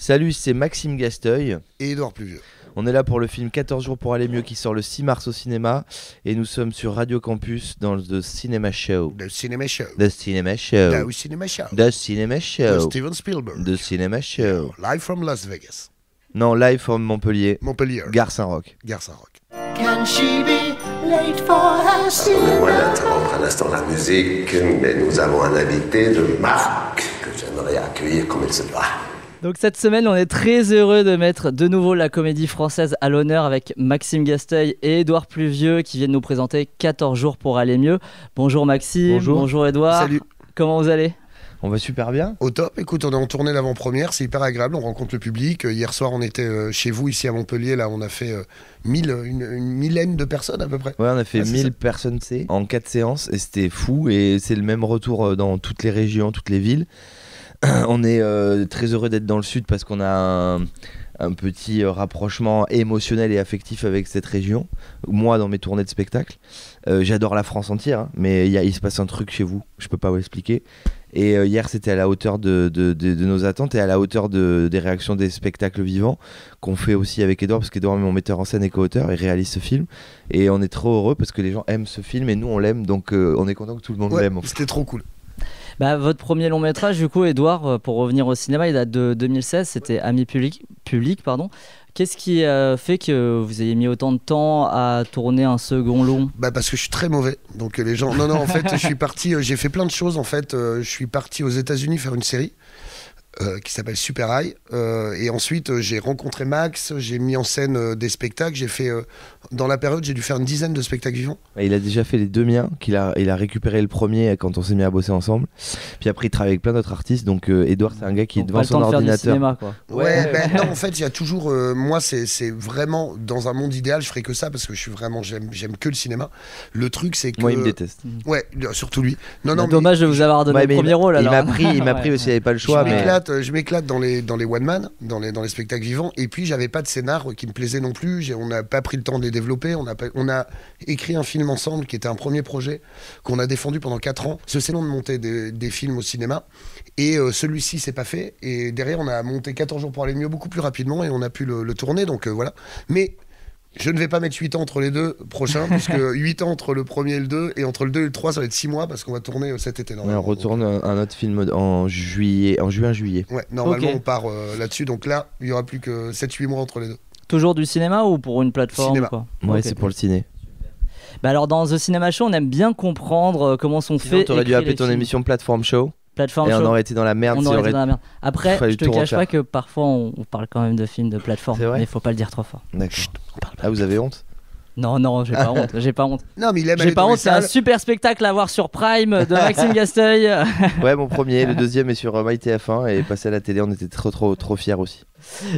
Salut, c'est Maxime Gasteuil. Et Édouard Pluvieux. On est là pour le film 14 jours pour aller mieux qui sort le 6 mars au cinéma. Et nous sommes sur Radio Campus dans The Cinema Show. The Cinema Show. The Cinema Show. The Cinema Show. The Cinema Show. The Steven Spielberg. The Cinema Show. Live from Las Vegas. Non, live from Montpellier. Montpellier. Gare Saint-Roch. Gare Saint-Roch. Can she be late for her Permettez-moi d'interrompre un instant la musique, mais nous avons un invité de marque que j'aimerais accueillir comme il se doit. Donc cette semaine, on est très heureux de mettre de nouveau la comédie française à l'honneur avec Maxime Gasteuil et Édouard Pluvieux qui viennent nous présenter 14 jours pour aller mieux. Bonjour Maxime, bonjour Édouard. Salut. Comment vous allez ? On va super bien. Au top, écoute, on est en tournée d'avant-première, c'est hyper agréable, on rencontre le public. Hier soir, on était chez vous ici à Montpellier, là on a fait une millaine de personnes à peu près. Ouais, on a fait 1000 ça. personnes en 4 séances et c'était fou. Et c'est le même retour dans toutes les régions, toutes les villes. On est très heureux d'être dans le sud parce qu'on a un petit rapprochement émotionnel et affectif avec cette région. Moi, dans mes tournées de spectacle, j'adore la France entière, hein, mais il se passe un truc chez vous, je peux pas vous l'expliquer. Et hier, c'était à la hauteur de nos attentes et à la hauteur des réactions des spectacles vivants qu'on fait aussi avec Édouard, parce qu'Édouard est mon metteur en scène et co-auteur et réalise ce film. Et on est trop heureux parce que les gens aiment ce film et nous, on l'aime, donc on est content que tout le monde l'aime. En fait. C'était trop cool. Bah, votre premier long métrage, du coup, Édouard, pour revenir au cinéma, il date de 2016, c'était Amis public. Qu'est-ce qui fait que vous ayez mis autant de temps à tourner un second long ? Bah parce que je suis très mauvais, donc les gens... Non, en fait, je suis parti, j'ai fait plein de choses, en fait. Je suis parti aux États-Unis faire une série qui s'appelle Super High. Et ensuite, j'ai rencontré Max, j'ai mis en scène des spectacles. J'ai fait, dans la période, j'ai dû faire une dizaine de spectacles vivants. Il a déjà fait les 2 miens, il a récupéré le premier quand on s'est mis à bosser ensemble. Puis après, il travaille avec plein d'autres artistes. Donc Édouard, c'est un gars qui est devant son ordinateur. Cinéma, quoi. Non, en fait, il y a toujours... moi, c'est vraiment... Dans un monde idéal, je ferais que ça parce que je suis vraiment... J'aime que le cinéma. Le truc, c'est que... Moi, il me déteste. Ouais, surtout lui. Non, dommage de vous avoir donné le premier rôle. Il m'a pris aussi, il avait pas le choix. Je m'éclate dans les one man, dans les spectacles vivants, et puis j'avais pas de scénar qui me plaisait non plus. On n'a pas pris le temps de les développer. On a écrit un film ensemble qui était un premier projet qu'on a défendu pendant 4 ans. C'est long de monter des films au cinéma, et celui-ci s'est pas fait. Et derrière, on a monté 14 jours pour aller mieux beaucoup plus rapidement, et on a pu le tourner. Donc voilà. Mais je ne vais pas mettre 8 ans entre les deux prochains, puisque 8 ans entre le premier et le 2, et entre le 2 et le 3, ça va être 6 mois, parce qu'on va tourner cet été. Ouais, on retourne un autre film en juin-juillet. Ouais, normalement, on part là-dessus, donc là, il n'y aura plus que 7-8 mois entre les deux. Toujours du cinéma ou pour une plateforme Cinéma. quoi ? Ouais, Okay. c'est pour le ciné. Bah alors, dans The Cinema Show, on aime bien comprendre comment sont faits. T'aurais dû appeler ton émission Plateforme Show. Plateforme et Show. on aurait été dans la merde. Après, je te cache pas que parfois, on parle quand même de films de plateforme, mais il faut pas le dire trop fort. D'accord. Ah, vous avez honte ? Non, j'ai pas honte. J'ai pas honte. Non, mais il aime J'ai pas honte. C'est un super spectacle à voir sur Prime de Maxime Gasteuil. Ouais, mon premier, le deuxième est sur MyTF1 et passé à la télé. On était trop fiers aussi.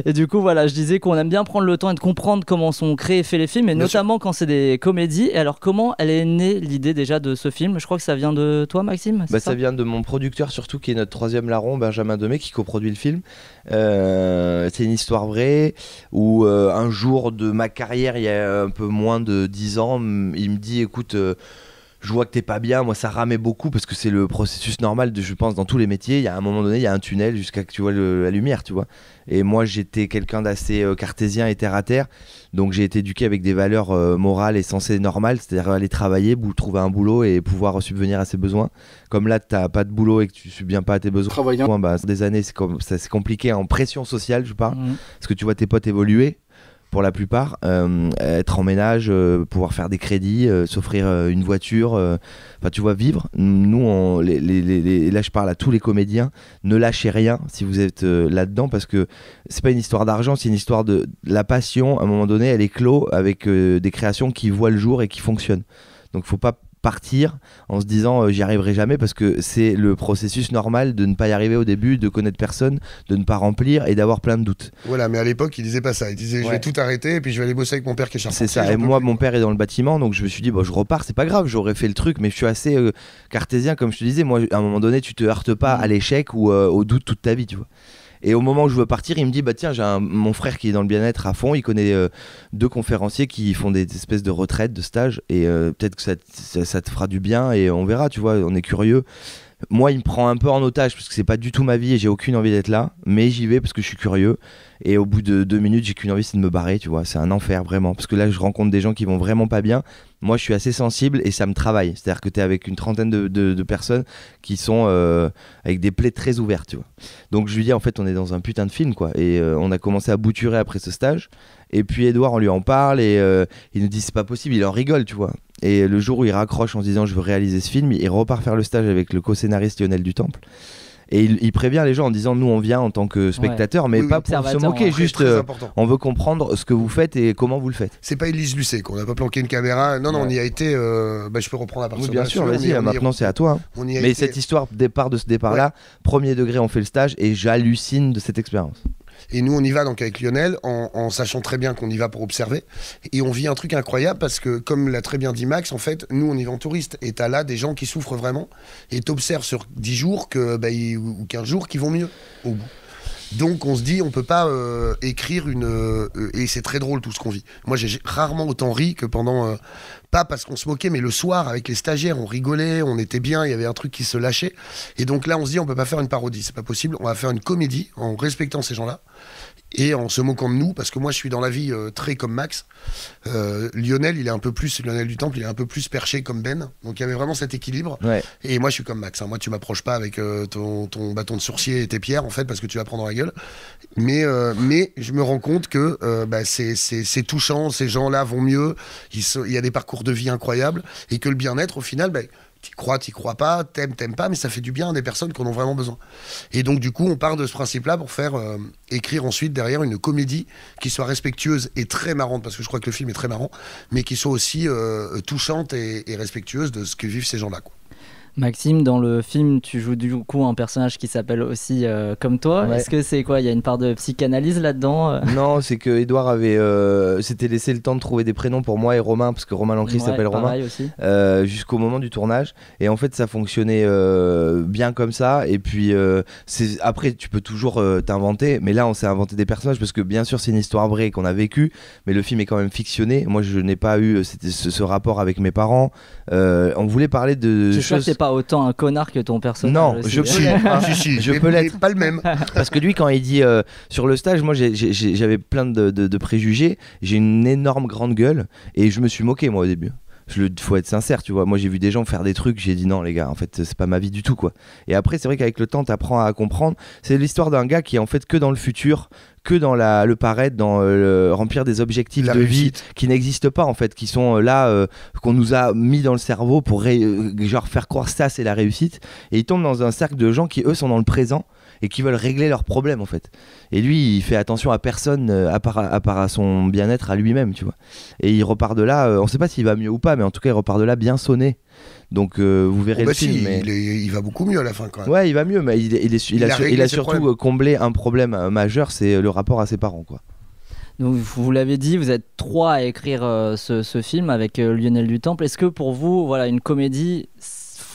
Et du coup, voilà, je disais qu'on aime bien prendre le temps et de comprendre comment sont créés et faits les films, et notamment quand c'est des comédies. Et alors, comment elle est née l'idée déjà de ce film ? Je crois que ça vient de toi, Maxime. Ça vient de mon producteur, surtout, qui est notre 3e larron, Benjamin Demey, qui coproduit le film. C'est une histoire vraie où un jour de ma carrière, il y a un peu moins de 10 ans, il me dit écoute, je vois que t'es pas bien. Moi, ça ramait beaucoup parce que c'est le processus normal, je pense, dans tous les métiers. Il y a un moment donné, il y a un tunnel jusqu'à que tu vois la lumière, tu vois. Et moi, j'étais quelqu'un d'assez cartésien et terre à terre. Donc, j'ai été éduqué avec des valeurs morales et sensées normales, c'est-à-dire aller travailler, trouver un boulot et pouvoir subvenir à ses besoins. Comme là, t'as pas de boulot et que tu subviens pas à tes besoins. Travaillant. Des années, c'est compliqué en pression sociale, je parle. Parce que tu vois tes potes évoluer. Pour la plupart, être en ménage, pouvoir faire des crédits, s'offrir une voiture, enfin tu vois, vivre. Nous, là je parle à tous les comédiens, ne lâchez rien si vous êtes là-dedans, parce que c'est pas une histoire d'argent, c'est une histoire de la passion. À un moment donné, elle est clos avec des créations qui voient le jour et qui fonctionnent. Donc faut pas partir en se disant j'y arriverai jamais, parce que c'est le processus normal de ne pas y arriver au début, de connaître personne, de ne pas remplir et d'avoir plein de doutes. Voilà, mais à l'époque il disait pas ça, il disait je vais tout arrêter et puis je vais aller bosser avec mon père qui est charpentier. C'est ça, et moi mon père est dans le bâtiment, donc je me suis dit je repars, c'est pas grave, j'aurais fait le truc, mais je suis assez cartésien comme je te disais. Moi à un moment donné tu te heurtes pas à l'échec ou au doute toute ta vie, tu vois. Et au moment où je veux partir, il me dit tiens, j'ai mon frère qui est dans le bien-être à fond, il connaît 2 conférenciers qui font des espèces de retraites, de stages, et peut-être que ça te fera du bien et on verra, tu vois, on est curieux. Moi, il me prend un peu en otage parce que c'est pas du tout ma vie et j'ai aucune envie d'être là, mais j'y vais parce que je suis curieux. Et au bout de 2 minutes, j'ai qu'une envie, c'est de me barrer, tu vois. C'est un enfer vraiment, parce que là, je rencontre des gens qui vont vraiment pas bien. Moi, je suis assez sensible et ça me travaille. C'est-à-dire que t'es avec une trentaine de personnes qui sont avec des plaies très ouvertes, tu vois. Donc je lui dis, en fait, on est dans un putain de film, quoi. Et on a commencé à bouturer après ce stage. Et puis Edouard, on lui en parle et il nous dit, c'est pas possible, il en rigole, tu vois. Et le jour où il raccroche en se disant, je veux réaliser ce film, il repart faire le stage avec le co-scénariste Lionel Dutemple. Et il prévient les gens en disant, nous on vient en tant que spectateur, mais pas pour se moquer, juste on veut comprendre ce que vous faites et comment vous le faites. C'est pas Élise Lucet qu'on n'a pas planqué une caméra. Non, on y a été. Je peux reprendre à partir de là. Bien sûr, vas-y, maintenant c'est à toi. Mais cette histoire de ce départ-là, premier degré, on fait le stage et j'hallucine de cette expérience. Et nous, on y va donc avec Lionel en sachant très bien qu'on y va pour observer. Et on vit un truc incroyable parce que, comme l'a très bien dit Max, en fait, nous, on y va en touriste. Et t'as là des gens qui souffrent vraiment. Et t'observes sur 10 jours ou 15 jours qui vont mieux au bout. Donc on se dit, on peut pas écrire et c'est très drôle tout ce qu'on vit. Moi j'ai rarement autant ri que pendant, pas parce qu'on se moquait, mais le soir avec les stagiaires, on rigolait, on était bien, il y avait un truc qui se lâchait. Et donc là on se dit, on peut pas faire une parodie, c'est pas possible, on va faire une comédie en respectant ces gens-là et en se moquant de nous, parce que moi je suis dans la vie très comme Max. Lionel, il est un peu plus, Lionel Dutemple, il est un peu plus perché comme Ben, donc il y avait vraiment cet équilibre. Ouais. Et moi je suis comme Max, hein. Moi tu m'approches pas avec ton bâton de sourcier et tes pierres en fait, parce que tu vas prendre dans la gueule. Mais je me rends compte que c'est touchant, ces gens-là vont mieux, il y a des parcours de vie incroyables, et que le bien-être au final, t'y crois pas, t'aimes pas, mais ça fait du bien à des personnes qui en ont vraiment besoin. Et donc du coup on part de ce principe-là pour faire écrire ensuite derrière une comédie qui soit respectueuse et très marrante, parce que je crois que le film est très marrant, mais qui soit aussi touchante et respectueuse de ce que vivent ces gens-là, quoi. Maxime, dans le film, tu joues du coup un personnage qui s'appelle aussi comme toi. Ouais. Est-ce que c'est quoi? Il y a une part de psychanalyse là-dedans? Non, c'est que Edouard avait s'était laissé le temps de trouver des prénoms pour moi et Romain, parce que Romain Lancry s'appelle Romain, jusqu'au moment du tournage. Et en fait, ça fonctionnait bien comme ça. Et puis après, tu peux toujours t'inventer, mais là, on s'est inventé des personnages parce que bien sûr, c'est une histoire vraie qu'on a vécue, mais le film est quand même fictionné. Moi, je n'ai pas eu ce rapport avec mes parents. On voulait parler de choses. Pas autant un connard que ton personnage. Non, je peux l'être. Pas le même. Parce que lui, quand il dit sur le stage, moi j'avais plein de préjugés. J'ai une énorme grande gueule et je me suis moqué moi au début. Faut être sincère, tu vois. Moi j'ai vu des gens faire des trucs, j'ai dit non les gars, en fait c'est pas ma vie du tout, quoi. Et après c'est vrai qu'avec le temps t'apprends à comprendre. C'est l'histoire d'un gars qui est en fait que dans le futur, que dans le paraître, dans remplir des objectifs de vie qui n'existent pas en fait, qui sont là, qu'on nous a mis dans le cerveau pour genre faire croire ça c'est la réussite. Et il tombe dans un cercle de gens qui eux sont dans le présent et qui veulent régler leurs problèmes en fait. Et lui il fait attention à personne à part à son bien-être à lui-même, tu vois. Et il repart de là, on sait pas s'il va mieux ou pas, mais en tout cas il repart de là bien sonné. Donc vous verrez le film. Mais... il va beaucoup mieux à la fin quand même. Ouais, il va mieux, mais il a surtout comblé un problème majeur, c'est le rapport à ses parents, quoi. Donc vous l'avez dit, vous êtes 3 à écrire ce film avec Lionel Dutemple. Est-ce que pour vous, voilà, une comédie,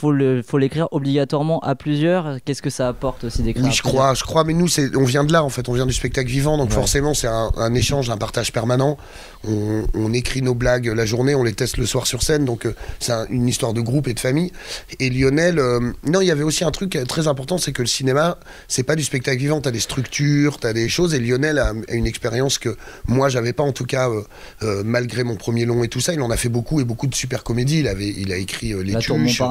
faut l'écrire obligatoirement à plusieurs? Qu'est-ce que ça apporte aussi d'écrire? Oui, je crois, mais nous, on vient de là en fait, on vient du spectacle vivant, donc forcément c'est un échange, un partage permanent. On écrit nos blagues la journée, on les teste le soir sur scène, donc c'est une histoire de groupe et de famille. Et Lionel, non, il y avait aussi un truc très important, c'est que le cinéma, c'est pas du spectacle vivant, t'as des structures, t'as des choses, et Lionel a une expérience que moi j'avais pas, en tout cas, malgré mon premier long et tout ça. Il en a fait beaucoup, et beaucoup de super comédies. Il a écrit Les Tuches,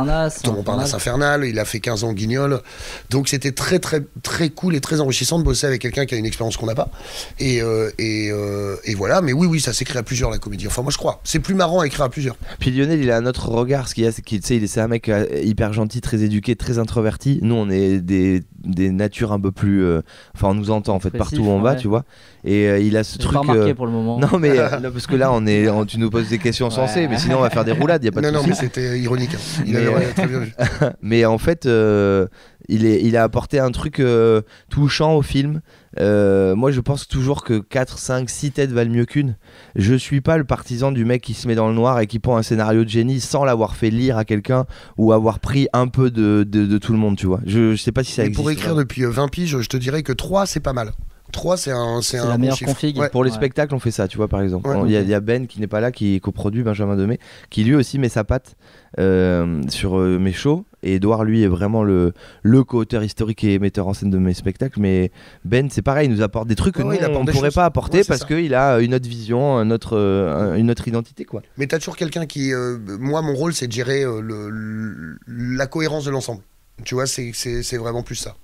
Tour Montparnasse Infernal, il a fait 15 ans Guignol. Donc c'était très très très cool et très enrichissant de bosser avec quelqu'un qui a une expérience qu'on n'a pas. Et voilà, mais oui, ça s'écrit à plusieurs la comédie. Enfin moi je crois, c'est plus marrant à écrire à plusieurs. Puis Lionel, il a un autre regard, c'est un mec hyper gentil, très éduqué, très introverti. Nous on est des natures un peu plus, enfin on nous entend en fait partout où on va, tu vois. Et il a ce truc. Pas remarqué pour le moment. Non mais non, parce que là tu nous poses des questions sensées, mais sinon on va faire des roulades, y a pas de souci. Non mais c'était ironique. Hein. Il avait très bien vu. Mais en fait, il a apporté un truc touchant au film. Moi je pense toujours que 4, 5, 6 têtes valent mieux qu'une. Je suis pas le partisan du mec qui se met dans le noir et qui prend un scénario de génie sans l'avoir fait lire à quelqu'un ou avoir pris un peu de tout le monde, tu vois. Je sais pas si ça existe. Pour écrire depuis 20 piges, je te dirais que 3 c'est pas mal. 3 c'est la meilleure config. Pour les spectacles on fait ça, tu vois, par exemple. Il y a Ben qui n'est pas là, qui coproduit, Benjamin Demey, qui lui aussi met sa patte sur mes shows. Et Edouard, lui, est vraiment le co-auteur historique et metteur en scène de mes spectacles. Mais Ben, c'est pareil, il nous apporte des trucs que nous, on ne pourrait pas apporter parce qu'il a une autre vision, une autre identité, quoi. Mais tu as toujours quelqu'un qui... moi, mon rôle, c'est de gérer la cohérence de l'ensemble. Tu vois, c'est vraiment plus ça.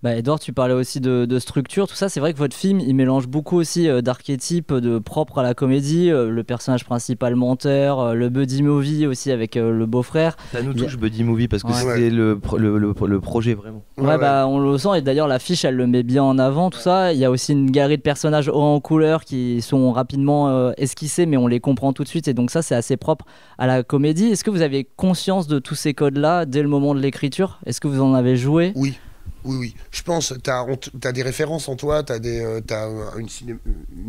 Bah, Edouard, tu parlais aussi de structure, tout ça. C'est vrai que votre film, il mélange beaucoup aussi d'archétypes propres à la comédie. Le personnage principal menteur, le buddy movie aussi avec le beau-frère. Ça nous touche, buddy movie, parce que c'est le projet vraiment. Ouais, bah on le sent, et d'ailleurs l'affiche, elle le met bien en avant, tout ça. Il y a aussi une galerie de personnages hauts en couleur qui sont rapidement esquissés, mais on les comprend tout de suite. Et donc ça, c'est assez propre à la comédie. Est-ce que vous avez conscience de tous ces codes-là dès le moment de l'écriture? Est-ce que vous en avez joué? Oui. Oui. Je pense, t'as des références en toi, t'as une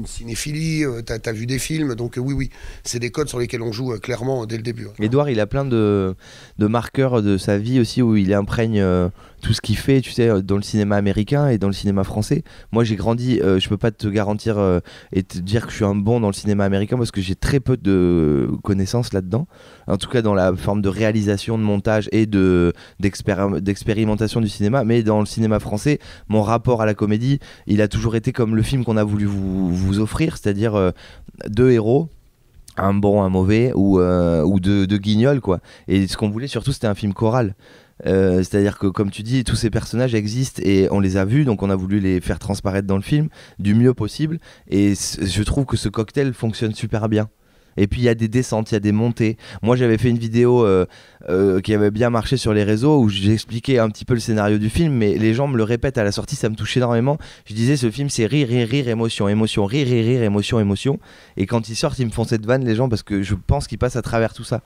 cinéphilie, t'as vu des films, donc oui. C'est des codes sur lesquels on joue clairement dès le début. Ouais. Edouard, il a plein de marqueurs de sa vie aussi où il imprègne tout ce qu'il fait, tu sais, dans le cinéma américain et dans le cinéma français. Moi, j'ai grandi, je peux pas te garantir et te dire que je suis un bon dans le cinéma américain parce que j'ai très peu de connaissances là-dedans. En tout cas, dans la forme de réalisation, de montage et d'expérimentation du cinéma. Mais dans le cinéma français, mon rapport à la comédie, il a toujours été comme le film qu'on a voulu vous offrir, c'est-à-dire deux héros, un bon, un mauvais, ou deux guignols, quoi. Et ce qu'on voulait surtout, c'était un film choral. C'est-à-dire que, comme tu dis, tous ces personnages existent et on les a vus, donc on a voulu les faire transparaître dans le film du mieux possible. Et je trouve que ce cocktail fonctionne super bien. Et puis il y a des descentes, il y a des montées. Moi j'avais fait une vidéo qui avait bien marché sur les réseaux où j'expliquais un petit peu le scénario du film, mais les gens me le répètent à la sortie, ça me touche énormément. Je disais ce film c'est rire, émotion, rire, émotion. Et quand ils sortent, ils me font cette vanne les gens parce que je pense qu'ils passent à travers tout ça.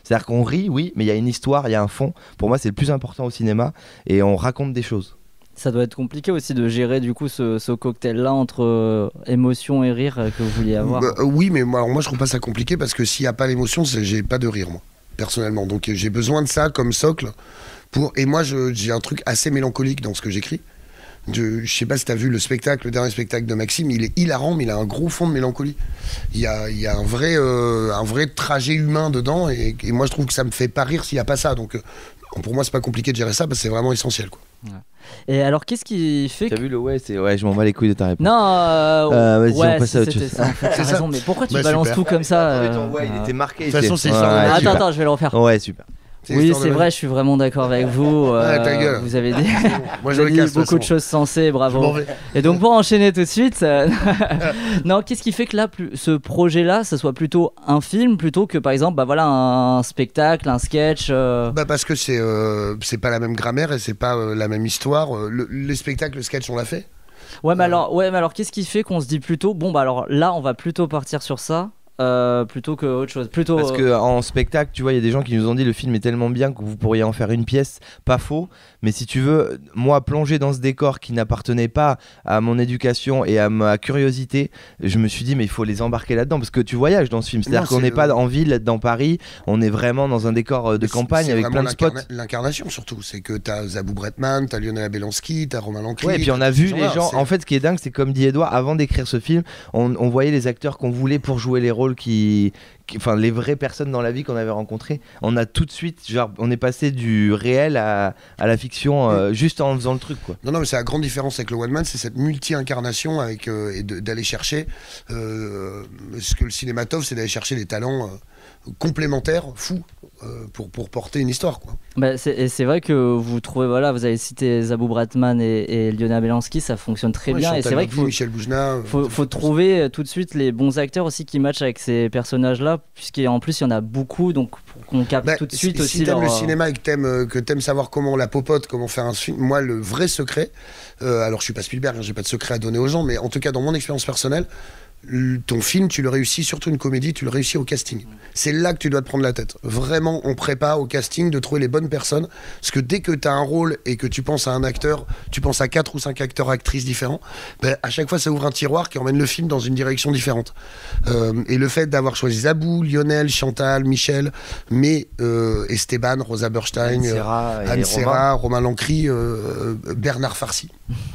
C'est-à-dire qu'on rit, oui, mais il y a une histoire, il y a un fond. Pour moi c'est le plus important au cinéma et on raconte des choses. Ça doit être compliqué aussi de gérer du coup ce cocktail-là entre émotion et rire que vous vouliez avoir. Oui, mais moi je trouve pas ça compliqué parce que s'il n'y a pas l'émotion, j'ai pas de rire moi, personnellement. Donc j'ai besoin de ça comme socle. Et moi j'ai un truc assez mélancolique dans ce que j'écris. Je sais pas si tu as vu le dernier spectacle de Maxime, il est hilarant, mais il a un gros fond de mélancolie. Il y a un vrai trajet humain dedans et moi je trouve que ça me fait pas rire s'il n'y a pas ça. Donc pour moi c'est pas compliqué de gérer ça parce que c'est vraiment essentiel, quoi. Ouais. Et alors qu'est-ce qui fait T'as vu le je m'en bats les couilles de ta réponse. Non, vas-y, ouais, on passe à autre chose. Ça, en fait, t'as raison, mais pourquoi tu balances super. tout comme ça il était marqué. De toute façon, c'est Attends, je vais le refaire. Ouais, super. Oui, c'est vrai, je suis vraiment d'accord avec vous. Ta gueule. Vous avez dit, Moi, vous avez dit beaucoup de choses sensées, bravo. Et donc pour enchaîner tout de suite, non, qu'est-ce qui fait que là, ce projet-là, ça soit plutôt un film plutôt que par exemple, un spectacle, un sketch Parce que c'est pas la même grammaire et c'est pas la même histoire. Les spectacles, le sketch, on l'a fait. Ouais, mais alors qu'est-ce qui fait qu'on se dit plutôt, alors là, on va plutôt partir sur ça. Plutôt que autre chose. Parce qu'en spectacle, tu vois, il y a des gens qui nous ont dit le film est tellement bien que vous pourriez en faire une pièce, pas faux. Mais si tu veux, moi, plonger dans ce décor qui n'appartenait pas à mon éducation et à ma curiosité, je me suis dit, mais il faut les embarquer là-dedans parce que tu voyages dans ce film. C'est-à-dire qu'on n'est pas en ville, dans Paris, on est vraiment dans un décor de campagne avec plein de spots. L'incarnation surtout, c'est que t'as Zabou Bretman, t'as Lionel Abelanski, t'as Romain Lancry. Ouais, et puis on a vu les gens. En fait, ce qui est dingue, c'est comme dit Edouard, avant d'écrire ce film, on voyait les acteurs qu'on voulait pour jouer les rôles enfin les vraies personnes dans la vie qu'on avait rencontrées. On a tout de suite, on est passé du réel à la fiction juste en faisant le truc, quoi. Non, mais c'est la grande différence avec le One Man, c'est cette multi-incarnation et d'aller chercher ce que le cinématographe, c'est d'aller chercher des talents complémentaires, fous, pour porter une histoire, quoi. Et c'est vrai que vous trouvez, vous avez cité Zabou Bretman et Lionel Abelanski, ça fonctionne très bien. Chantal Et c'est vrai qu'il faut, Michel Boujna, faut trouver tout de suite les bons acteurs aussi qui matchent avec ces personnages-là, puisqu'en plus il y en a beaucoup, donc pour qu'on capte tout de suite aussi. Si t'aimes le cinéma et que t'aimes savoir comment on la popote, comment faire un film, moi le vrai secret, alors je suis pas Spielberg, j'ai pas de secret à donner aux gens, mais en tout cas dans mon expérience personnelle, ton film, tu le réussis, surtout une comédie, tu le réussis au casting. C'est là que tu dois te prendre la tête. Vraiment, on prépare au casting de trouver les bonnes personnes. Parce que dès que tu as un rôle et que tu penses à un acteur, tu penses à 4 ou 5 acteurs, actrices différents, à chaque fois, ça ouvre un tiroir qui emmène le film dans une direction différente. Et le fait d'avoir choisi Zabou, Lionel, Chantal, Michel, mais Esteban, Rosa Berstein, Anne Serra, Romain Lancry, Bernard Farcy.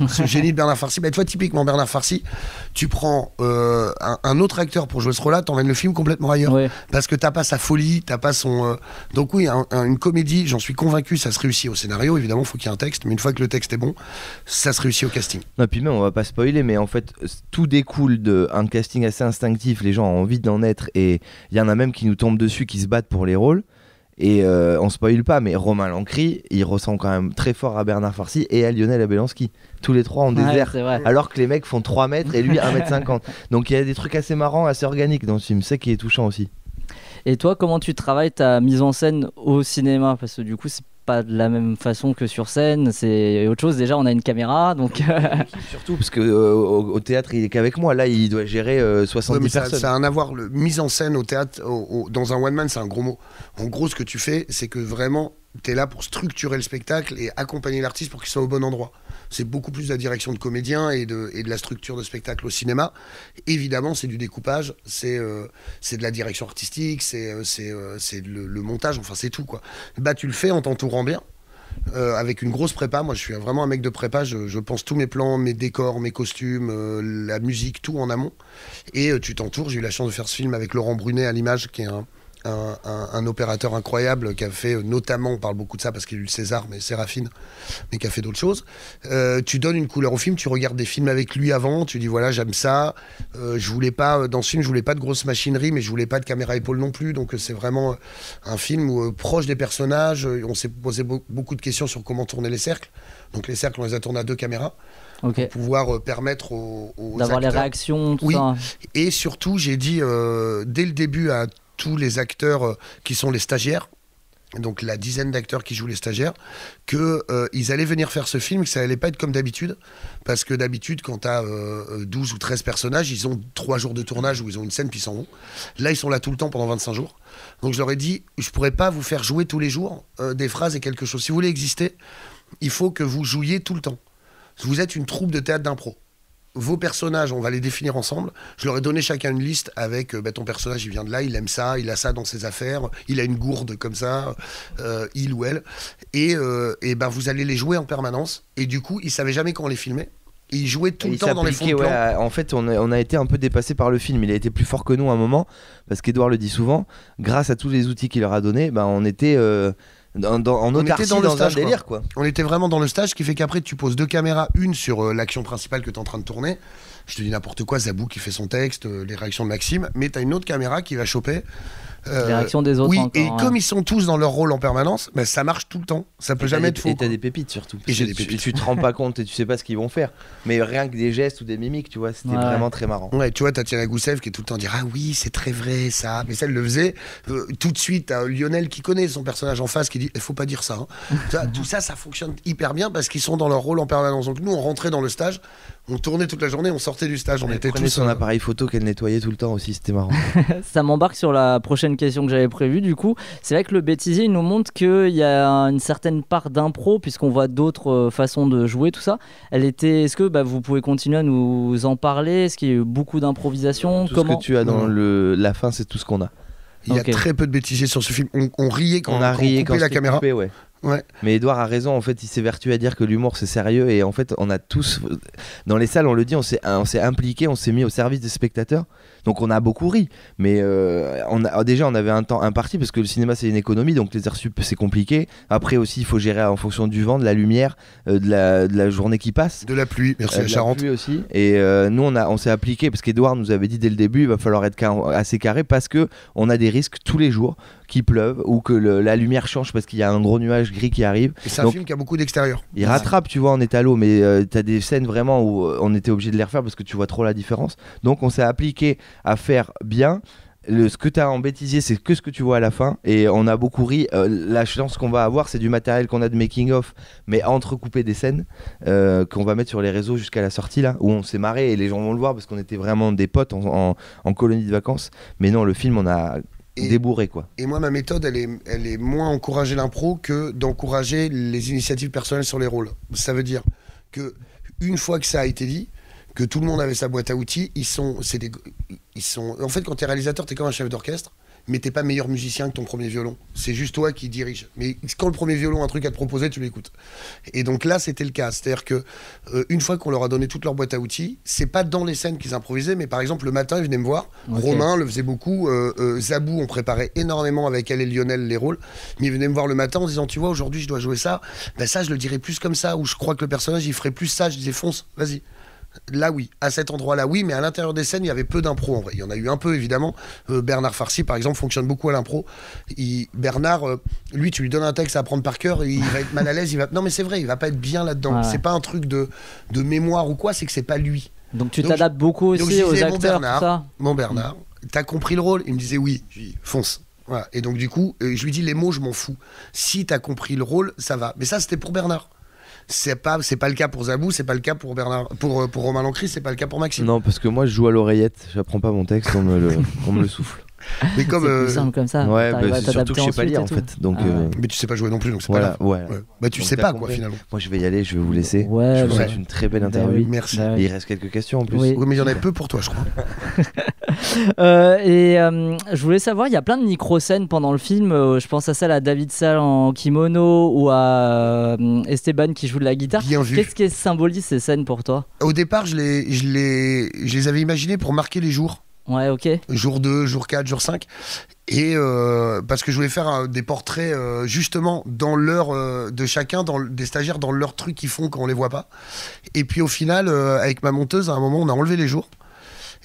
Ce génie de Bernard Farcy. Tu vois, typiquement, Bernard Farcy, tu prends un autre acteur pour jouer ce rôle-là, t'emmènes le film complètement ailleurs. Ouais. Parce que t'as pas sa folie, t'as pas son. Donc oui, une comédie, j'en suis convaincu, ça se réussit au scénario. Évidemment, faut qu'il y ait un texte, mais une fois que le texte est bon, ça se réussit au casting. Non, puis même, on va pas spoiler, mais en fait, tout découle d'un casting assez instinctif. Les gens ont envie d'en être, et il y en a même qui nous tombent dessus, qui se battent pour les rôles. Et on spoil pas, mais Romain Lancry, il ressemble quand même très fort à Bernard Farcy et à Lionel Abelansky. Tous les trois ont des airs, alors que les mecs font 3 mètres et lui 1m50. Donc il y a des trucs assez marrants, assez organiques dans ce film, c'est ça qui est touchant aussi. Et toi, comment tu travailles ta mise en scène au cinéma? Parce que du coup, c'est pas de la même façon que sur scène, c'est autre chose. Déjà, on a une caméra, donc surtout parce que au théâtre, il est qu'avec moi. Là, il doit gérer 70 personnes. Ça a un à voir. Mise en scène au théâtre, dans un one man, c'est un gros mot. En gros, ce que tu fais, c'est que vraiment, t'es là pour structurer le spectacle et accompagner l'artiste pour qu'il soit au bon endroit. C'est beaucoup plus de la direction de comédien et de la structure de spectacle au cinéma. Évidemment, c'est du découpage, c'est de la direction artistique, c'est le montage, enfin c'est tout quoi. Bah tu le fais en t'entourant bien, avec une grosse prépa. Moi je suis vraiment un mec de prépa, je pense tous mes plans, mes décors, mes costumes, la musique, tout en amont. Et tu t'entoures, j'ai eu la chance de faire ce film avec Laurent Brunet à l'image, qui est un opérateur incroyable qui a fait notamment, on parle beaucoup de ça parce qu'il a eu le César, mais Séraphine, mais qui a fait d'autres choses. Tu donnes une couleur au film, tu regardes des films avec lui avant, tu dis voilà j'aime ça, je voulais pas, dans ce film je voulais pas de grosse machinerie, mais je voulais pas de caméra épaule non plus, donc c'est vraiment un film où, proche des personnages. On s'est posé beaucoup de questions sur comment tourner les cercles, donc les cercles on les a tournés à 2 caméras. okay. Pour pouvoir permettre aux d'avoir les acteurs. réactions, tout oui. ça. Et surtout j'ai dit dès le début à tous les acteurs qui sont les stagiaires, donc la dizaine d'acteurs qui jouent les stagiaires, qu'ils allaient venir faire ce film, que ça allait pas être comme d'habitude, parce que d'habitude quand tu as 12 ou 13 personnages, ils ont 3 jours de tournage où ils ont une scène puis ils s'en vont. Là ils sont là tout le temps pendant 25 jours. Donc je leur ai dit, je pourrais pas vous faire jouer tous les jours des phrases et quelque chose. Si vous voulez exister, il faut que vous jouiez tout le temps. Vous êtes une troupe de théâtre d'impro. Vos personnages, on va les définir ensemble. Je leur ai donné chacun une liste avec ton personnage, il vient de là, il aime ça, il a ça dans ses affaires, il a une gourde comme ça, il ou elle. Et vous allez les jouer en permanence. Et du coup, ils savaient jamais quand on les filmait. Et ils jouaient tout le temps dans les fonds de plan. Ouais, en fait, on a été un peu dépassé par le film. Il a été plus fort que nous à un moment, parce qu'Edouard le dit souvent, grâce à tous les outils qu'il leur a donnés, on était... en autarcie, dans le stage, délire quoi. On était vraiment dans le stage, ce qui fait qu'après tu poses 2 caméras, une sur l'action principale que tu es en train de tourner, je te dis n'importe quoi, Zabou qui fait son texte, les réactions de Maxime, mais tu as une autre caméra qui va choper les réactions des autres. Oui, encore, et comme ils sont tous dans leur rôle en permanence, ça marche tout le temps, ça peut jamais être faux. Et t'as des pépites surtout. Et j'ai des pépites. Tu te rends pas compte et tu sais pas ce qu'ils vont faire, mais rien que des gestes ou des mimiques, tu vois, c'était vraiment très marrant. Ouais, tu vois, Tatiana Goussev qui est tout le temps dire ah oui c'est très vrai ça, mais ça elle le faisait tout de suite. T'as Lionel qui connaît son personnage en face qui dit il faut pas dire ça, hein. Tout ça fonctionne hyper bien parce qu'ils sont dans leur rôle en permanence. Donc nous on rentrait dans le stage, on tournait toute la journée, on sortait du stage, on était tous son appareil photo qu'elle nettoyait tout le temps aussi, c'était marrant. Ça m'embarque sur la prochaine question que j'avais prévue. Du coup, c'est vrai que le bêtisier il nous montre qu'il y a une certaine part d'impro puisqu'on voit d'autres façons de jouer, tout ça. Est-ce que vous pouvez continuer à nous en parler? Est-ce qu'il y a eu beaucoup d'improvisation? Tout ce que tu as dans la fin, c'est tout ce qu'on a. Il y a très peu de bêtisier sur ce film. On riait quand on coupait la caméra. Coupé, ouais. Ouais. Mais Edouard a raison, en fait, il s'évertue à dire que l'humour c'est sérieux et en fait, on a tous, dans les salles, on le dit, on s'est impliqué, on s'est mis au service des spectateurs. Donc on a beaucoup ri, mais déjà on avait un temps imparti parce que le cinéma c'est une économie, donc les heures sup c'est compliqué. Après aussi il faut gérer en fonction du vent, de la lumière, de la journée qui passe. De la pluie, merci la Charente. De la pluie aussi. Et nous on s'est appliqué parce qu'Edouard nous avait dit dès le début il va falloir être assez carré parce que on a des risques tous les jours qu'il pleuve ou que la lumière change parce qu'il y a un gros nuage gris qui arrive. Et c'est un film qui a beaucoup d'extérieur. Il rattrape, tu vois, on est à l'eau, mais t'as des scènes vraiment où on était obligé de les refaire parce que tu vois trop la différence. Donc on s'est appliqué à faire bien. Ce que tu as en bêtisier, c'est que ce que tu vois à la fin. Et on a beaucoup ri. La chance qu'on va avoir, c'est du matériel qu'on a de making-of, mais entrecoupé des scènes qu'on va mettre sur les réseaux jusqu'à la sortie, là, où on s'est marré et les gens vont le voir parce qu'on était vraiment des potes en colonie de vacances. Mais non, le film, on a débourré, quoi. Et moi, ma méthode, elle est moins encourager l'impro que d'encourager les initiatives personnelles sur les rôles. Ça veut dire que une fois que ça a été dit, que tout le monde avait sa boîte à outils, en fait, quand t'es réalisateur, t'es comme un chef d'orchestre. mais t'es pas meilleur musicien que ton premier violon. C'est juste toi qui dirige. Mais quand le premier violon a un truc à te proposer, tu l'écoutes. Et donc là, c'était le cas. C'est-à-dire que une fois qu'on leur a donné toute leur boîte à outils, c'est pas dans les scènes qu'ils improvisaient, mais par exemple le matin, ils venaient me voir. Romain le faisait beaucoup. Zabou, on préparait énormément avec elle et Lionel les rôles. Mais ils venaient me voir le matin en disant, tu vois, aujourd'hui je dois jouer ça. Ben ça, je le dirais plus comme ça. Ou je crois que le personnage, il ferait plus ça. Je disais, fonce, vas-y. Là oui, à cet endroit-là oui, mais à l'intérieur des scènes il y avait peu d'impro en vrai. Il y en a eu un peu évidemment. Bernard Farcy par exemple fonctionne beaucoup à l'impro. Bernard, lui tu lui donnes un texte à apprendre par cœur, il va être mal à l'aise, non mais c'est vrai, il va pas être bien là-dedans. C'est pas un truc de mémoire ou quoi, c'est que c'est pas lui. Donc tu t'adaptes beaucoup aussi aux acteurs, tout ça. Mon Bernard, t'as compris le rôle? Il me disait oui, je dis fonce. Voilà. Et donc du coup, je lui dis les mots je m'en fous. Si t'as compris le rôle, ça va. Mais ça c'était pour Bernard. C'est pas le cas pour Zabou, c'est pas le cas pour Bernard, pour Romain Lancry, c'est pas le cas pour Maxime. Non, parce que moi je joue à l'oreillette, j'apprends pas mon texte, on me le souffle. Mais comme c'est plus simple comme ça. Ouais, bah, c'est surtout que je sais pas lire en fait. Donc, mais tu sais pas jouer non plus, donc c'est voilà, pas grave. Ouais. Bah tu donc, sais pas quoi finalement. Moi je vais y aller, je vais vous laisser. Ouais, je vous souhaite une très belle interview. Oui. Merci. Et il reste quelques questions en plus. Oui, mais il y en avait peu pour toi, je crois. Je voulais savoir, il y a plein de micro-scènes pendant le film. Je pense à celle à David Salle en kimono ou à Esteban qui joue de la guitare. Bien vu. Qu'est-ce qui symbolise ces scènes pour toi? Au départ, je les avais imaginées pour marquer les jours. Ouais, ok. Jour 2, jour 4, jour 5. Et parce que je voulais faire des portraits justement dans l'heure de chacun, des stagiaires dans leur truc qu'ils font quand on les voit pas. Et puis au final, avec ma monteuse, à un moment, on a enlevé les jours.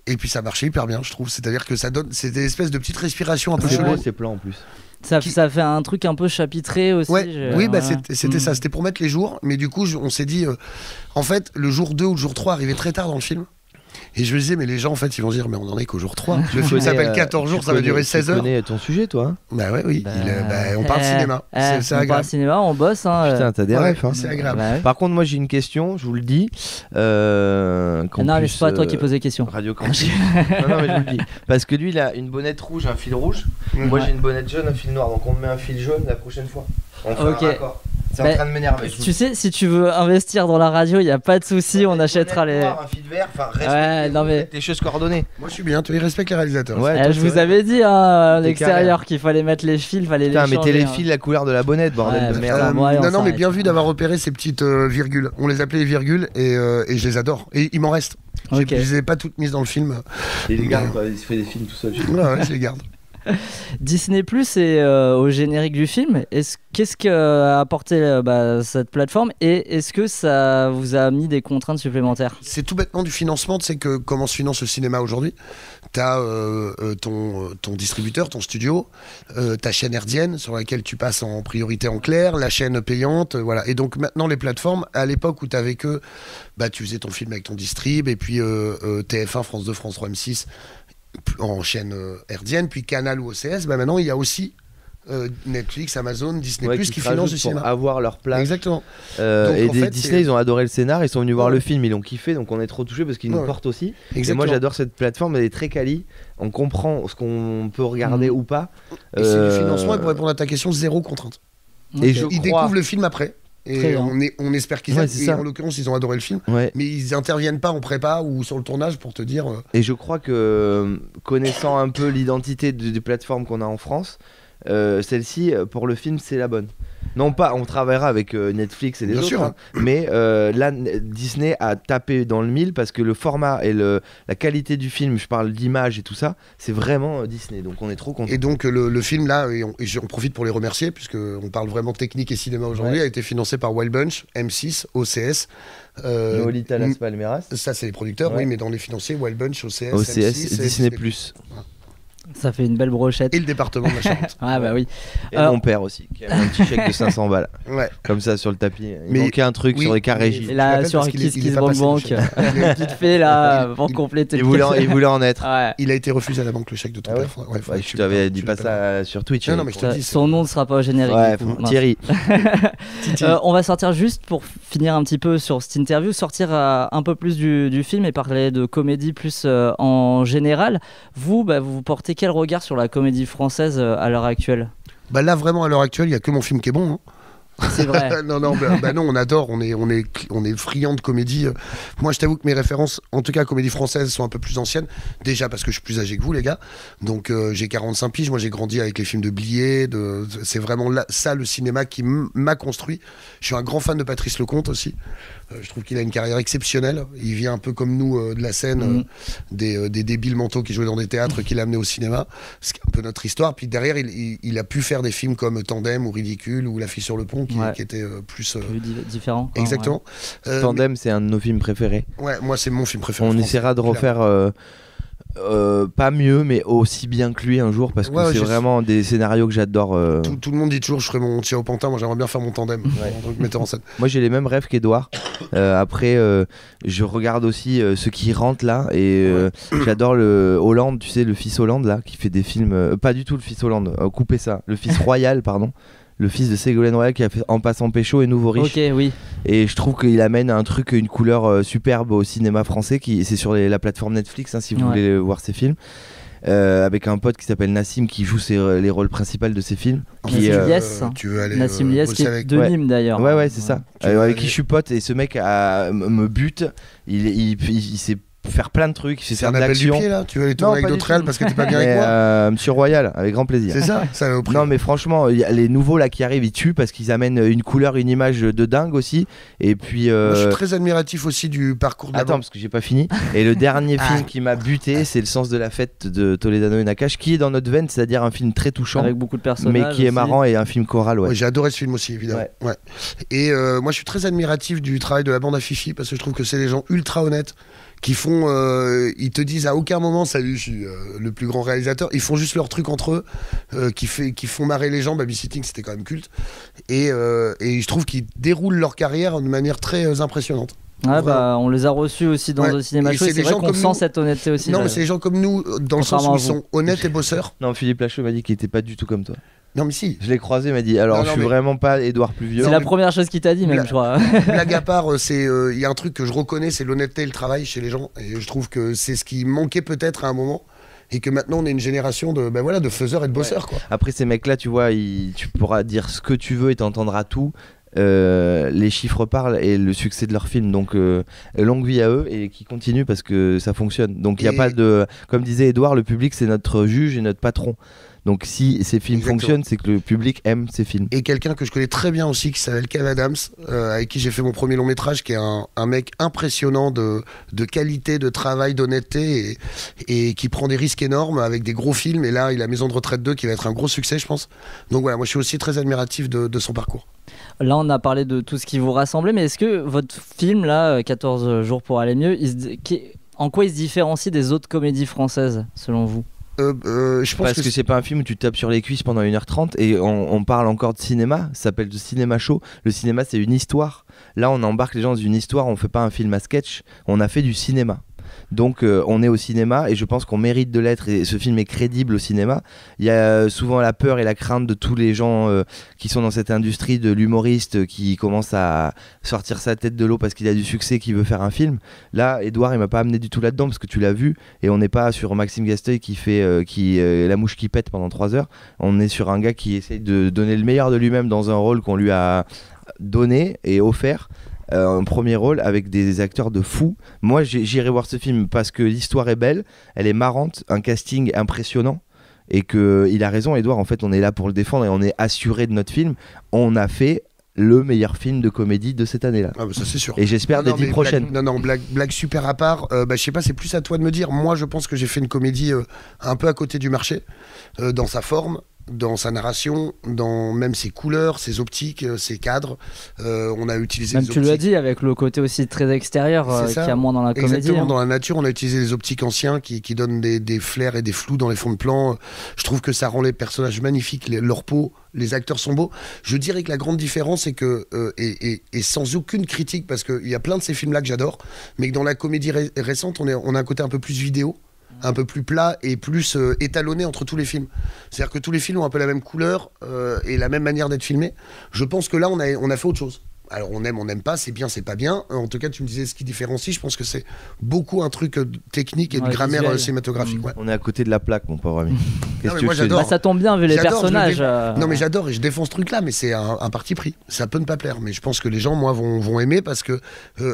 Et puis ça marchait hyper bien, je trouve. C'est-à-dire que ça donne, c'est des espèces de petites respirations un peu chelou. C'est plat en plus. Ça fait un truc un peu chapitré aussi. Ouais, oui, bah c'était ça, c'était pour mettre les jours. Mais du coup, on s'est dit, en fait, le jour 2 ou le jour 3 arrivait très tard dans le film. Et je me disais, mais les gens, en fait, ils vont se dire, mais on en est qu'au jour 3. Le film s'appelle 14 jours, ça va durer 16 heures. Tu connais ton sujet, toi? Bah ouais, oui. On parle cinéma. C'est agréable. On parle cinéma, on bosse. Hein, putain, t'as des rêves. Hein. C'est agréable. Bah, par contre, moi, j'ai une question, je vous le dis. Non, mais c'est pas toi qui poses les questions. Radio Campus. non, mais je vous le dis. Parce que lui, il a une bonnette rouge, un fil rouge. Moi, j'ai une bonnette jaune, un fil noir. Donc, on me met un fil jaune la prochaine fois. On fait un raccord. C'est en train de m'énerver. Tu sais, si tu veux investir dans la radio, il n'y a pas de souci, on achètera les. Un fil vert, enfin, respecte tes choses coordonnées. Moi, je suis bien, tu respectes les réalisateurs. Ouais, je vous avais dit à l'extérieur qu'il fallait mettre les fils, fallait les changer. Mettez les fils la couleur de la bonnette, bordel de merde. Non, mais bien vu d'avoir repéré ces petites virgules. On les appelait les virgules et je les adore. Et il m'en reste. Je les ai pas toutes mises dans le film. Il les garde, il se fait des films tout seul. Ouais, je les garde. Disney Plus est au générique du film. Qu'est-ce qu'a apporté cette plateforme et est-ce que ça vous a mis des contraintes supplémentaires? C'est tout bêtement du financement. Tu sais que comment se finance le cinéma aujourd'hui? T'as ton distributeur, ton studio, ta chaîne hertzienne sur laquelle tu passes en priorité en clair, la chaîne payante, voilà. Et donc maintenant les plateformes, à l'époque où t'avais que, tu faisais ton film avec ton distrib et puis TF1, France 2, France 3, M6 en chaîne hertzienne, puis Canal ou OCS, maintenant il y a aussi Netflix, Amazon, Disney+, qui financent du cinéma. Pour avoir leur place. Exactement. Et Disney, ils ont adoré le scénar, ils sont venus voir le film, ils l'ont kiffé, donc on est trop touchés parce qu'ils nous portent aussi. Exactement. Et moi j'adore cette plateforme, elle est très quali, on comprend ce qu'on peut regarder ou pas. Et c'est du financement, et pour répondre à ta question, zéro contrainte. Et ils découvrent le film après. Et on espère qu'ils aiment. Et en l'occurrence, ils ont adoré le film. Mais ils interviennent pas en prépa ou sur le tournage pour te dire. Et je crois que connaissant un peu l'identité des plateformes qu'on a en France, celle-ci pour le film c'est la bonne. Non pas, on travaillera avec Netflix et les autres, hein, mais là Disney a tapé dans le mille parce que le format et la qualité du film, je parle d'image et tout ça, c'est vraiment Disney, donc on est trop content. Et donc le film là, et on profite pour les remercier puisque on parle vraiment technique et cinéma aujourd'hui, a été financé par Wild Bunch, M6, OCS. Lolita Las Palmeras. Ça c'est les producteurs, oui, mais dans les financiers, Wild Bunch, OCS, M6, Disney+. Voilà. Ça fait une belle brochette. Et le département de la Charente. Ah bah oui. Et mon père aussi, qui a un petit chèque de 500 balles. Comme ça sur le tapis. Il manquait un truc sur les carrés régie. Et là sur un Kiss Bank, vite fait là pour compléter. Il voulait en être. Il a été refusé à la banque le chèque de ton père. Je t'avais dit pas ça sur Twitch. Non, mais je te dis. Son nom ne sera pas au générique. Thierry. On va sortir juste pour finir un petit peu sur cette interview, sortir un peu plus du film et parler de comédie plus en général. Vous portez quel regard sur la comédie française à l'heure actuelle? Là vraiment à l'heure actuelle il n'y a que mon film qui est bon, C'est vrai. non, non, on adore, on est friand de comédie. Moi, je t'avoue que mes références, en tout cas comédie française, sont un peu plus anciennes. Déjà parce que je suis plus âgé que vous, les gars. Donc j'ai 45 piges. Moi, j'ai grandi avec les films de Blier. C'est vraiment ça le cinéma qui m'a construit. Je suis un grand fan de Patrice Lecomte aussi. Je trouve qu'il a une carrière exceptionnelle. Il vient un peu comme nous de la scène, des débiles mentaux qui jouaient dans des théâtres qu'il a amené au cinéma. C'est un peu notre histoire. Puis derrière, il a pu faire des films comme Tandem ou Ridicule ou La fille sur le pont qui était plus différent. Exactement. Ouais. Tandem, c'est un de nos films préférés. Ouais, moi c'est mon film préféré. On essaiera de refaire pas mieux, mais aussi bien que lui un jour, parce que c'est vraiment des scénarios que j'adore. Tout le monde dit toujours je ferai mon tir au pantin. Moi j'aimerais bien faire mon Tandem en tant que metteur en scène. Moi j'ai les mêmes rêves qu'Edouard. Après je regarde aussi ceux qui rentrent là, et j'adore le Hollande, tu sais, le fils Hollande là, qui fait des films, pas du tout le fils Hollande, coupez ça, le fils Royal pardon, le fils de Ségolène Royal, qui a fait En passant pécho et Nouveau riche. Ok, oui. Et je trouve qu'il amène un truc, une couleur superbe au cinéma français, c'est sur la plateforme Netflix, hein, si vous voulez voir ses films. Avec un pote qui s'appelle Nassim, qui joue les rôles principaux de ses films. Tu veux aller Nassim Lies, qui est de Nîmes d'ailleurs. Ouais, c'est ça. Avec qui je suis pote, et ce mec me bute. Il s'est faire plein de trucs, c'est un appel du pied là. Tu veux aller tourner avec d'autres réels parce que t'es pas bien avec moi. Monsieur Royal, avec grand plaisir. C'est ça au prix. Non mais franchement, les nouveaux là qui arrivent, ils tuent parce qu'ils amènent une couleur, une image de dingue aussi. Et puis moi, je suis très admiratif aussi du parcours de Attends, parce que j'ai pas fini. Et le dernier film qui m'a buté, c'est Le sens de la fête de Toledano et Nakache, qui est dans notre veine, c'est-à-dire un film très touchant avec beaucoup de personnages, mais qui est marrant, et un film choral. Ouais, j'ai adoré ce film aussi, évidemment. Ouais. Et moi je suis très admiratif du travail de la bande à Fifi, parce que je trouve que c'est des gens ultra honnêtes qui font, ils te disent à aucun moment salut, je suis le plus grand réalisateur. Ils font juste leur truc entre eux, qui font marrer les gens. Babysitting, c'était quand même culte. Et je trouve qu'ils déroulent leur carrière de manière très impressionnante. Ouais, on les a reçus aussi dans le cinéma show. C'est vrai qu'on sent cette honnêteté aussi. Non, mais c'est des gens comme nous, dans le sens où ils sont honnêtes et bosseurs. Non, Philippe Lachaud m'a dit qu'il était pas du tout comme toi. Non mais si. Je l'ai croisé, il m'a dit alors je suis vraiment pas Édouard Pluvieux. C'est la première chose qu'il t'a dit même, je crois. Blague à part, il y a un truc que je reconnais, c'est l'honnêteté et le travail chez les gens, et je trouve que c'est ce qui manquait peut-être à un moment, et que maintenant on est une génération de faiseurs et de bosseurs quoi. Après ces mecs là, tu vois, tu pourras dire ce que tu veux et t'entendras tout. Les chiffres parlent et le succès de leur film, donc longue vie à eux, et qui continuent parce que ça fonctionne. Donc il y a pas de, comme disait Édouard, le public c'est notre juge et notre patron. Donc si ces films fonctionnent, c'est que le public aime ces films. Et quelqu'un que je connais très bien aussi, qui s'appelle Kev Adams, avec qui j'ai fait mon premier long métrage, qui est un mec impressionnant de qualité, de travail, d'honnêteté, et qui prend des risques énormes avec des gros films. Et là, il a Maison de retraite 2 qui va être un gros succès, je pense. Donc voilà, moi je suis aussi très admiratif de son parcours. Là, on a parlé de tout ce qui vous rassemblait, mais est-ce que votre film, là, 14 jours pour aller mieux, en quoi il se différencie des autres comédies françaises, selon vous ? Je pense parce que c'est pas un film où tu tapes sur les cuisses pendant 1h30 et on parle encore de cinéma, ça s'appelle de cinéma show. Le cinéma, c'est une histoire. Là, on embarque les gens dans une histoire, on fait pas un film à sketch, on a fait du cinéma. Donc on est au cinéma, et je pense qu'on mérite de l'être, et ce film est crédible au cinéma. Il y a souvent la peur et la crainte de tous les gens qui sont dans cette industrie de l'humoriste, qui commence à sortir sa tête de l'eau parce qu'il a du succès, qui veut faire un film. Là, Édouard, il m'a pas amené du tout là-dedans, parce que tu l'as vu, et on n'est pas sur Maxime Gasteuil qui fait la mouche qui pète pendant 3 heures. On est sur un gars qui essaye de donner le meilleur de lui-même dans un rôle qu'on lui a donné et offert. Un premier rôle avec des acteurs de fou. Moi j'irai voir ce film parce que l'histoire est belle, elle est marrante, un casting impressionnant, et qu'il a raison, Édouard, en fait on est là pour le défendre et on est assuré de notre film. On a fait le meilleur film de comédie de cette année-là. Ah bah ça c'est sûr. Et j'espère des 10 prochaines. Blague super à part. Je sais pas, c'est plus à toi de me dire. Moi je pense que j'ai fait une comédie un peu à côté du marché, dans sa forme, dans sa narration, dans même ses couleurs, ses optiques, ses cadres. On a utilisé même les tu l'as dit, avec le côté aussi très extérieur qui a moins dans la comédie. Exactement, dans la nature, on a utilisé les optiques anciens qui donnent des flairs et des flous dans les fonds de plan. Je trouve que ça rend les personnages magnifiques, leur peau, les acteurs sont beaux. Je dirais que la grande différence, c'est que, et sans aucune critique, parce qu'il y a plein de ces films-là que j'adore, mais que dans la comédie récente, on a un côté un peu plus vidéo, un peu plus plat et plus étalonné entre tous les films. C'est-à-dire que tous les films ont un peu la même couleur et la même manière d'être filmés. Je pense que là, on a fait autre chose. Alors on n'aime pas, c'est bien, c'est pas bien. En tout cas, tu me disais ce qui différencie, je pense que c'est beaucoup un truc technique et de grammaire cinématographique. Ouais. On est à côté de la plaque, mon pauvre ami. Non, mais moi j'adore. Bah, ça tombe bien vu les personnages. Non mais j'adore et je défends ce truc-là, mais c'est un parti pris. Ça peut ne pas plaire, mais je pense que les gens, moi, vont aimer parce que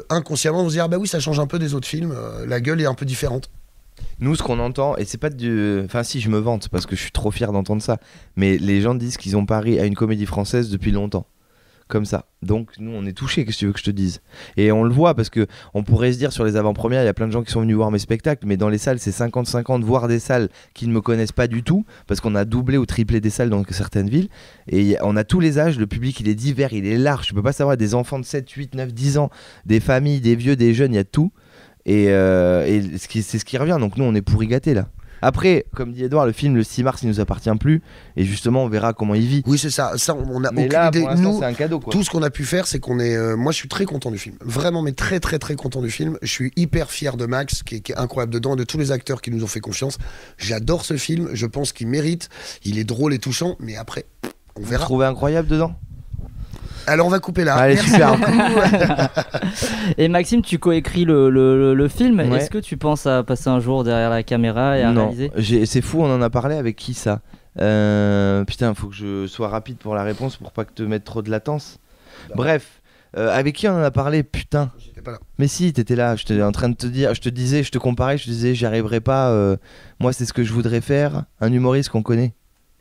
inconsciemment, vont se dire ah bah oui, ça change un peu des autres films. La gueule est un peu différente. Nous, ce qu'on entend, et c'est pas du. Enfin, si, je me vante parce que je suis trop fier d'entendre ça, mais les gens disent qu'ils ont pari à une comédie française depuis longtemps. Comme ça. Donc nous on est touchés, qu'est-ce que tu veux que je te dise. Et on le voit parce que on pourrait se dire sur les avant-premières, il y a plein de gens qui sont venus voir mes spectacles, mais dans les salles c'est 50-50, voire des salles qui ne me connaissent pas du tout, parce qu'on a doublé ou triplé des salles dans certaines villes, et on a tous les âges, le public il est divers, il est large, tu peux pas savoir, des enfants de 7, 8, 9, 10 ans, des familles, des vieux, des jeunes, il y a de tout, et c'est ce qui revient, donc nous on est pourri gâtés là. Après, comme dit Edouard, le film le 6 mars il nous appartient plus et justement on verra comment il vit. Oui c'est ça, on a mais aucune là, idée. pour l'instant, Nous, c'est un cadeau quoi. Tout ce qu'on a pu faire c'est qu'on est... moi je suis très content du film, vraiment mais très très très content du film. Je suis hyper fier de Max qui est incroyable dedans et de tous les acteurs qui nous ont fait confiance. J'adore ce film, je pense qu'il mérite, il est drôle et touchant, mais après on verra. Vous trouvez incroyable dedans? Alors on va couper là. Allez, super. Et Maxime, tu coécris le film. Ouais. Est-ce que tu penses à passer un jour derrière la caméra et à réaliser? C'est fou, on en a parlé avec qui ça? Putain, faut que je sois rapide pour la réponse pour pas que te mettre trop de latence. Bref, avec qui on en a parlé? Putain. J'étais pas là. Mais si, t'étais là, j'étais en train de te dire, je te disais, je te comparais, je te disais, j'y arriverai pas. Moi, c'est ce que je voudrais faire. Un humoriste qu'on connaît.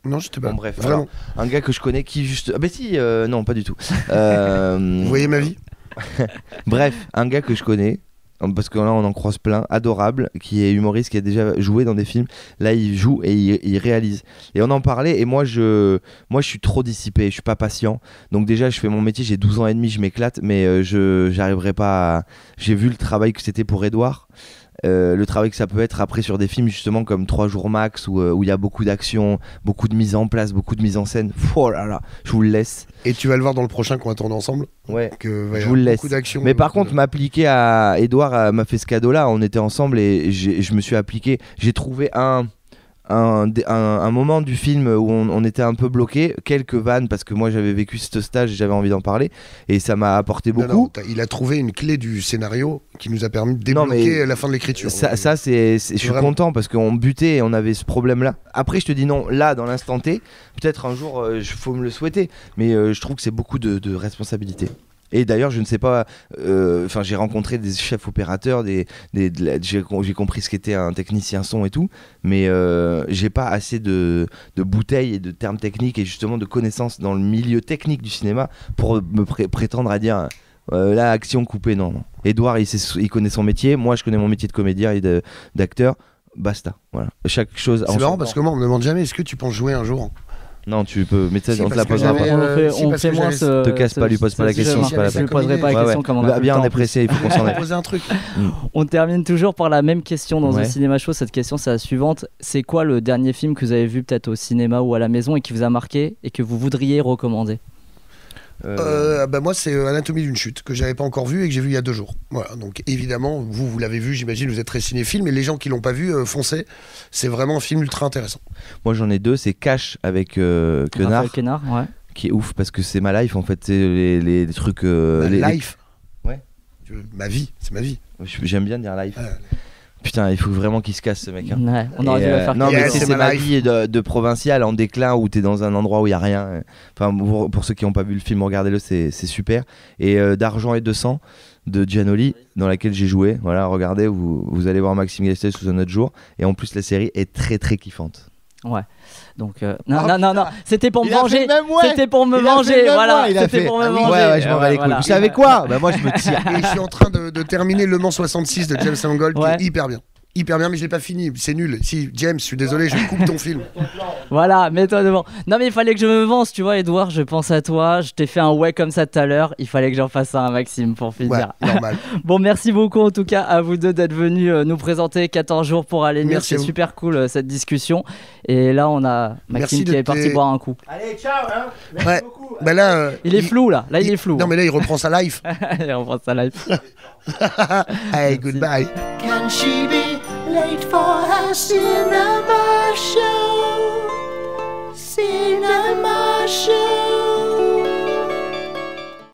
Non, j'étais pas. Bon, bref, vraiment. alors, un gars que je connais qui juste. Ah, bah si, non, pas du tout. Vous voyez ma vie? Bref, un gars que je connais, parce que là on en croise plein, adorable, qui est humoriste, qui a déjà joué dans des films. Là, il joue et il réalise. Et on en parlait, et moi je suis trop dissipé, je suis pas patient. Donc, déjà, je fais mon métier, j'ai 12 ans et demi, je m'éclate, mais j'arriverai pas à... J'ai vu le travail que c'était pour Edouard. Le travail que ça peut être après sur des films justement comme 3 jours max où il y a beaucoup d'action, beaucoup de mise en place, beaucoup de mise en scène. Oh là là, je vous le laisse. Et tu vas le voir dans le prochain qu'on va tourner ensemble. Ouais, je vous le laisse. Beaucoup d'action. Mais par contre, m'appliquer à Edouard m'a fait ce cadeau-là. On était ensemble et je me suis appliqué. J'ai trouvé un moment du film où on était un peu bloqué, quelques vannes parce que moi j'avais vécu ce stage et j'avais envie d'en parler et ça m'a apporté beaucoup. Non, il a trouvé une clé du scénario qui nous a permis de débloquer la fin de l'écriture. Ça je suis content parce qu'on butait et on avait ce problème-là. Après je te dis non, là dans l'instant T, peut-être un jour il faut me le souhaiter, mais je trouve que c'est beaucoup de responsabilité. Et d'ailleurs, je ne sais pas. J'ai rencontré des chefs opérateurs, j'ai compris ce qu'était un technicien son et tout, mais j'ai pas assez de bouteilles et de termes techniques et justement de connaissances dans le milieu technique du cinéma pour me prétendre à dire là, action coupée. Non. Edouard, il connaît son métier. Moi, je connais mon métier de comédien et d'acteur. Basta. Voilà. Chaque chose. C'est marrant parce que moi, on me demande jamais est-ce que tu penses jouer un jour. Non, tu peux, mais Si, on te la posera pas. On fait moins ce. Te casse pas, lui pose pas la question. Je ne poserai pas la question comme on a bien, on est pressé, il faut qu'on s'en aille. Poser un truc. On termine toujours par la même question dans un cinéma show. Cette question, c'est la suivante. C'est quoi le dernier film que vous avez vu peut-être au cinéma ou à la maison et qui vous a marqué et que vous voudriez recommander? Moi c'est Anatomie d'une chute que j'avais pas encore vu et que j'ai vu il y a 2 jours. Voilà, donc évidemment vous l'avez vu, j'imagine, vous êtes très cinéphile, mais les gens qui l'ont pas vu, foncez, c'est vraiment un film ultra intéressant. Moi j'en ai 2, c'est Cash avec Quenard, ouais. Qui est ouf parce que c'est ma life en fait, c'est les trucs life. Ouais. Ma vie, c'est ma vie. J'aime bien dire life. Putain, il faut vraiment qu'il se casse ce mec. Hein. Ouais, on aurait dû la faire. Non, mais c'est ma vie de provincial en déclin où t'es dans un endroit où il y a rien. Enfin, pour ceux qui n'ont pas vu le film, regardez-le, c'est super. Et d'Argent et de sang de Giannoli, dans laquelle j'ai joué. Voilà, regardez, vous allez voir Maxime Gastel sous un autre jour. Et en plus, la série est très très kiffante. Ouais. Donc non, c'était pour me venger. C'était pour me venger, venger, voilà. C'était pour me venger. Ouais, je m'en bats les couilles. Vous savez quoi? Bah moi je me tire. Et je suis en train de terminer Le Mans 66 de James Mangold, qui est hyper bien. Hyper bien, mais je l'ai pas fini, c'est nul. Si, James, je suis désolé, je coupe ton film. Voilà, mets-toi devant. Non, mais il fallait que je me venge, tu vois, Edouard, je pense à toi. Je t'ai fait un ouais comme ça tout à l'heure. Il fallait que j'en fasse un à Maxime pour finir. Ouais, normal. Bon, merci beaucoup en tout cas à vous deux d'être venus nous présenter 14 jours pour aller mieux. C'est super cool cette discussion. Et là, on a Maxime qui est parti boire un coup. Allez, ciao, hein. Merci beaucoup. Bah là, il est flou, là. Là, il est flou. Non, mais là, il reprend sa life. Il reprend sa life. Hey, goodbye. Can she be late for her cinema show? Cinema show.